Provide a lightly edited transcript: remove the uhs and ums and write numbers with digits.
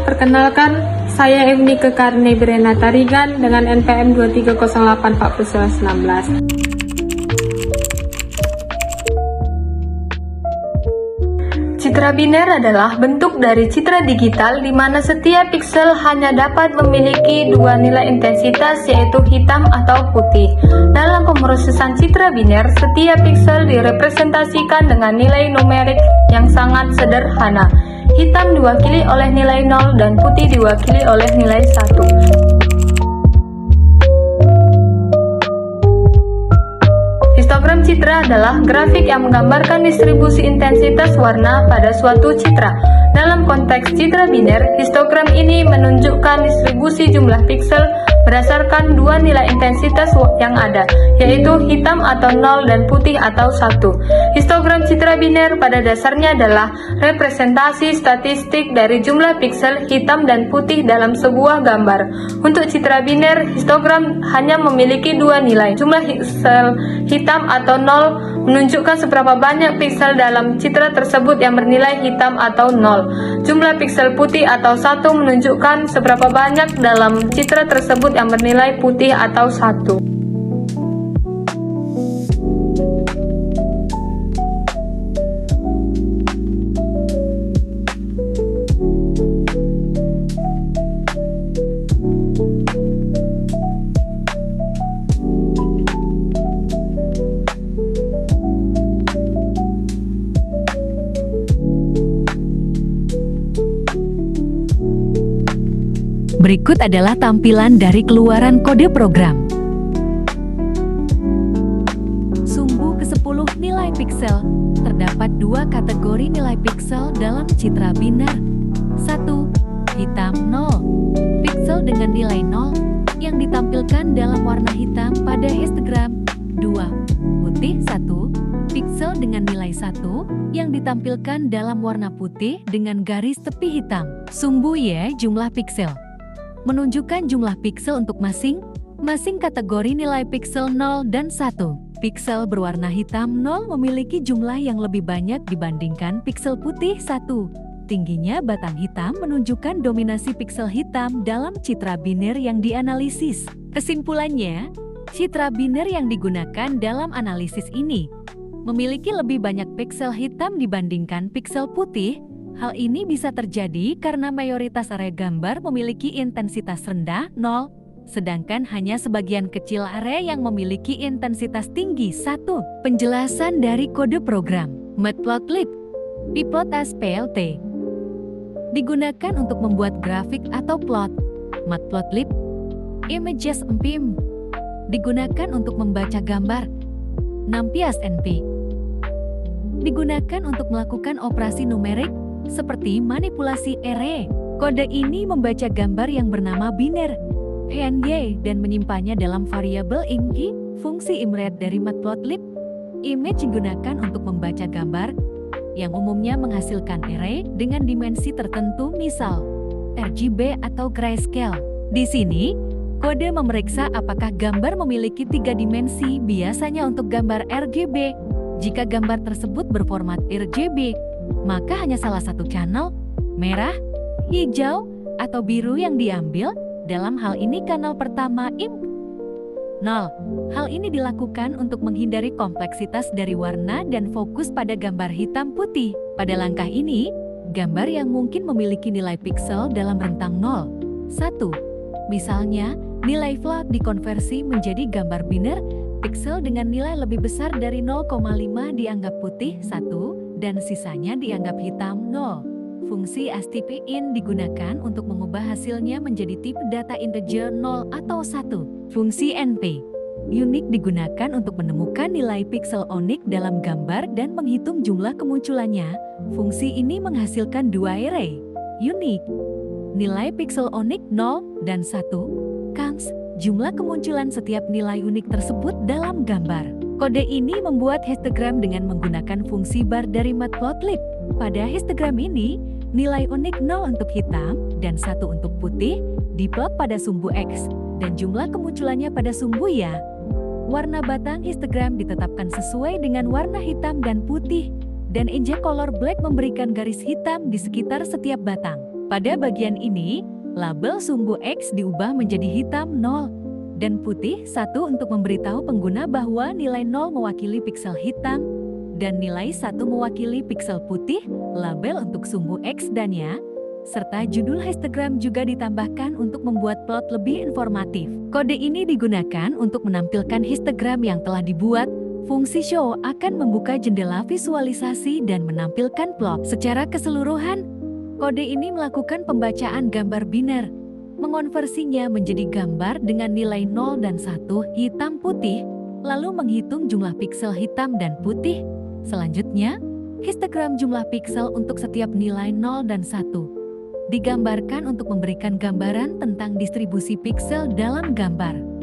perkenalkan, saya Eunike Karni Brena Tarigan dengan NPM 23084919. Citra biner adalah bentuk dari citra digital di mana setiap piksel hanya dapat memiliki dua nilai intensitas, yaitu hitam atau putih. Dalam pemrosesan citra biner, setiap piksel direpresentasikan dengan nilai numerik yang sangat sederhana. Hitam diwakili oleh nilai 0 dan putih diwakili oleh nilai 1. Histogram citra adalah grafik yang menggambarkan distribusi intensitas warna pada suatu citra. Dalam konteks citra biner, histogram ini menunjukkan distribusi jumlah piksel berdasarkan dua nilai intensitas yang ada, yaitu hitam atau 0 dan putih atau 1. Histogram citra biner pada dasarnya adalah representasi statistik dari jumlah piksel hitam dan putih dalam sebuah gambar. Untuk citra biner, histogram hanya memiliki dua nilai. Jumlah piksel hitam atau 0 menunjukkan seberapa banyak piksel dalam citra tersebut yang bernilai hitam atau 0. Jumlah piksel putih atau 1 menunjukkan seberapa banyak dalam citra tersebut yang bernilai putih atau 1. Berikut adalah tampilan dari keluaran kode program. Sumbu ke-10 nilai piksel. Terdapat dua kategori nilai piksel dalam citra biner. 1. Hitam 0. Piksel dengan nilai 0 yang ditampilkan dalam warna hitam pada histogram. 2. Putih 1. Piksel dengan nilai 1 yang ditampilkan dalam warna putih dengan garis tepi hitam. Sumbu Y jumlah piksel menunjukkan jumlah piksel untuk masing-masing kategori nilai piksel 0 dan 1. Piksel berwarna hitam 0 memiliki jumlah yang lebih banyak dibandingkan piksel putih 1. Tingginya batang hitam menunjukkan dominasi piksel hitam dalam citra biner yang dianalisis. Kesimpulannya, citra biner yang digunakan dalam analisis ini memiliki lebih banyak piksel hitam dibandingkan piksel putih. Hal ini bisa terjadi karena mayoritas area gambar memiliki intensitas rendah 0, sedangkan hanya sebagian kecil area yang memiliki intensitas tinggi 1. Penjelasan dari kode program. Matplotlib Pplot_SPLT digunakan untuk membuat grafik atau plot. Matplotlib Images_NP digunakan untuk membaca gambar. NumPy_NP digunakan untuk melakukan operasi numerik seperti manipulasi array. Kode ini membaca gambar yang bernama biner PNG dan menyimpannya dalam variabel img. Fungsi imread dari Matplotlib image digunakan untuk membaca gambar yang umumnya menghasilkan array dengan dimensi tertentu, misal RGB atau grayscale. Di sini, kode memeriksa apakah gambar memiliki 3 dimensi, biasanya untuk gambar RGB. Jika gambar tersebut berformat RGB, maka hanya salah satu channel, merah, hijau, atau biru yang diambil. Dalam hal ini kanal pertama img 0. Hal ini dilakukan untuk menghindari kompleksitas dari warna dan fokus pada gambar hitam putih. Pada langkah ini, gambar yang mungkin memiliki nilai piksel dalam rentang 0, 1. Misalnya, nilai float dikonversi menjadi gambar biner. Piksel dengan nilai lebih besar dari 0,5 dianggap putih 1. Dan sisanya dianggap hitam 0. Fungsi stpin digunakan untuk mengubah hasilnya menjadi tipe data integer 0 atau 1. Fungsi np unique digunakan untuk menemukan nilai piksel unik dalam gambar dan menghitung jumlah kemunculannya. Fungsi ini menghasilkan dua array unique, nilai piksel unik 0 dan 1, counts jumlah kemunculan setiap nilai unik tersebut dalam gambar. Kode ini membuat histogram dengan menggunakan fungsi bar dari Matplotlib. Pada histogram ini, nilai unik 0 untuk hitam dan 1 untuk putih diplot pada sumbu X dan jumlah kemunculannya pada sumbu Y. Warna batang histogram ditetapkan sesuai dengan warna hitam dan putih, dan inject color black memberikan garis hitam di sekitar setiap batang. Pada bagian ini, label sumbu X diubah menjadi hitam 0 dan putih 1 untuk memberitahu pengguna bahwa nilai 0 mewakili piksel hitam dan nilai 1 mewakili piksel putih, label untuk sumbu X dan Y, serta judul histogram juga ditambahkan untuk membuat plot lebih informatif. Kode ini digunakan untuk menampilkan histogram yang telah dibuat. Fungsi show akan membuka jendela visualisasi dan menampilkan plot. Secara keseluruhan, kode ini melakukan pembacaan gambar biner, mengonversinya menjadi gambar dengan nilai 0 dan 1 hitam putih, lalu menghitung jumlah piksel hitam dan putih. Selanjutnya, histogram jumlah piksel untuk setiap nilai 0 dan 1 digambarkan untuk memberikan gambaran tentang distribusi piksel dalam gambar.